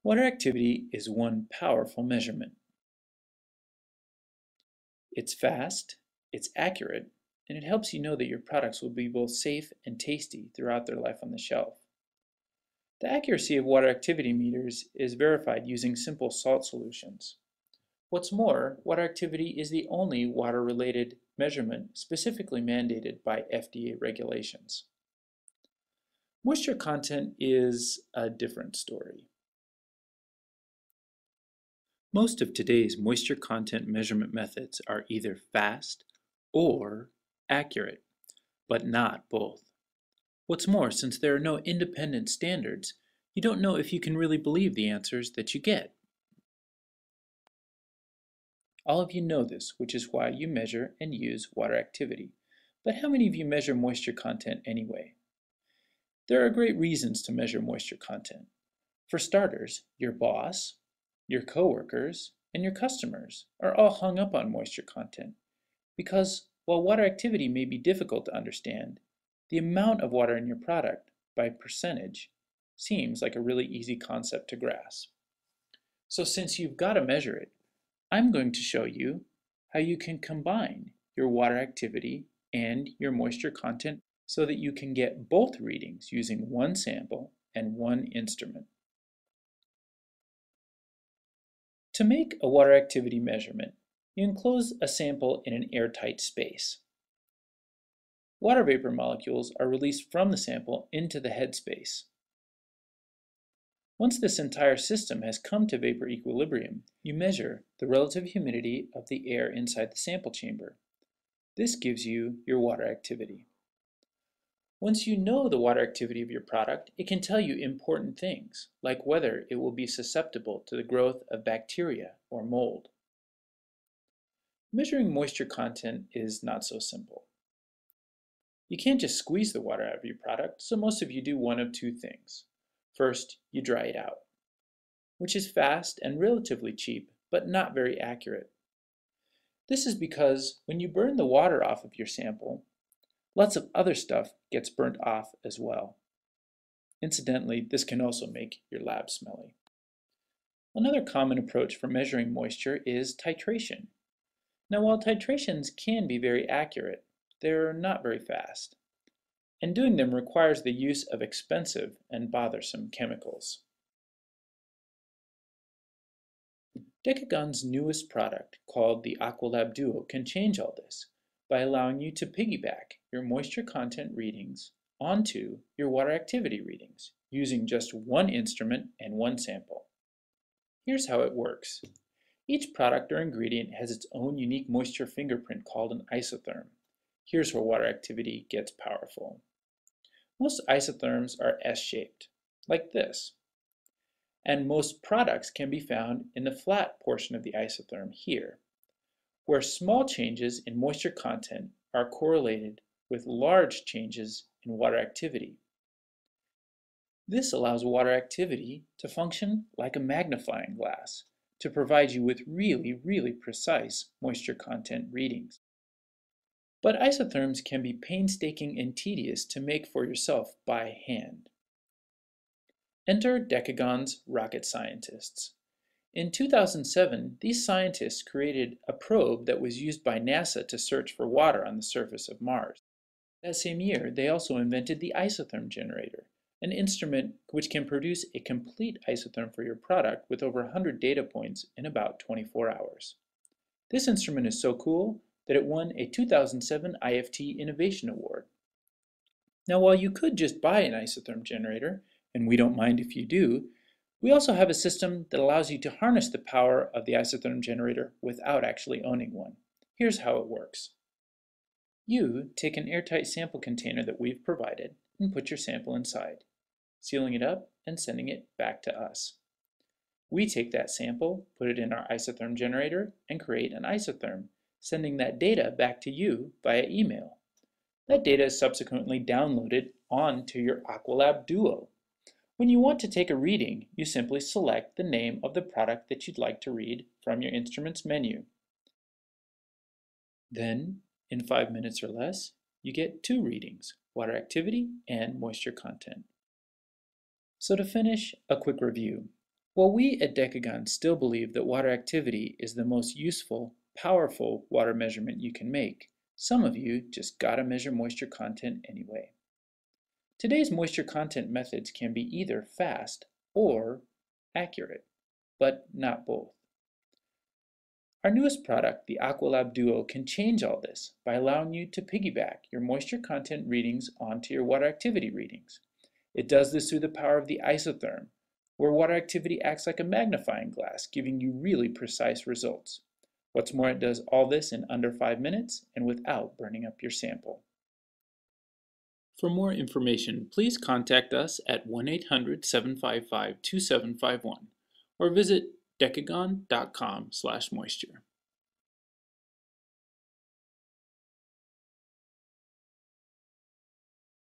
Water activity is one powerful measurement. It's fast, it's accurate, and it helps you know that your products will be both safe and tasty throughout their life on the shelf. The accuracy of water activity meters is verified using simple salt solutions. What's more, water activity is the only water-related measurement specifically mandated by FDA regulations. Moisture content is a different story. Most of today's moisture content measurement methods are either fast or accurate, but not both. What's more, since there are no independent standards, you don't know if you can really believe the answers that you get. All of you know this, which is why you measure and use water activity. But how many of you measure moisture content anyway? There are great reasons to measure moisture content. For starters, your boss, your coworkers, and your customers are all hung up on moisture content because while water activity may be difficult to understand, the amount of water in your product by percentage seems like a really easy concept to grasp. So since you've got to measure it, I'm going to show you how you can combine your water activity and your moisture content so that you can get both readings using one sample and one instrument. To make a water activity measurement, you enclose a sample in an airtight space. Water vapor molecules are released from the sample into the headspace. Once this entire system has come to vapor equilibrium, you measure the relative humidity of the air inside the sample chamber. This gives you your water activity. Once you know the water activity of your product, it can tell you important things, like whether it will be susceptible to the growth of bacteria or mold. Measuring moisture content is not so simple. You can't just squeeze the water out of your product, so most of you do one of two things. First, you dry it out, which is fast and relatively cheap, but not very accurate. This is because when you burn the water off of your sample, lots of other stuff gets burnt off as well. Incidentally, this can also make your lab smelly. Another common approach for measuring moisture is titration. Now, while titrations can be very accurate, they're not very fast, and doing them requires the use of expensive and bothersome chemicals. Decagon's newest product, called the AquaLab Duo, can change all this by allowing you to piggyback your moisture content readings onto your water activity readings using just one instrument and one sample. Here's how it works. Each product or ingredient has its own unique moisture fingerprint called an isotherm. Here's where water activity gets powerful. Most isotherms are S-shaped, like this. And most products can be found in the flat portion of the isotherm here, where small changes in moisture content are correlated with large changes in water activity. This allows water activity to function like a magnifying glass to provide you with really precise moisture content readings. But isotherms can be painstaking and tedious to make for yourself by hand. Enter Decagon's rocket scientists. In 2007, these scientists created a probe that was used by NASA to search for water on the surface of Mars. That same year, they also invented the isotherm generator, an instrument which can produce a complete isotherm for your product with over 100 data points in about 24 hours. This instrument is so cool that it won a 2007 IFT Innovation Award. Now, while you could just buy an isotherm generator, and we don't mind if you do, we also have a system that allows you to harness the power of the isotherm generator without actually owning one. Here's how it works. You take an airtight sample container that we've provided and put your sample inside, sealing it up and sending it back to us. We take that sample, put it in our isotherm generator, and create an isotherm, sending that data back to you via email. That data is subsequently downloaded onto your AquaLab Duo. When you want to take a reading, you simply select the name of the product that you'd like to read from your instrument's menu. Then, in 5 minutes or less, you get two readings, water activity and moisture content. So to finish, a quick review. While we at Decagon still believe that water activity is the most useful, powerful water measurement you can make, some of you just gotta measure moisture content anyway. Today's moisture content methods can be either fast or accurate, but not both. Our newest product, the AquaLab Duo, can change all this by allowing you to piggyback your moisture content readings onto your water activity readings. It does this through the power of the isotherm, where water activity acts like a magnifying glass, giving you really precise results. What's more, it does all this in under 5 minutes and without burning up your sample. For more information, please contact us at 1-800-755-2751 or visit decagon.com/moisture.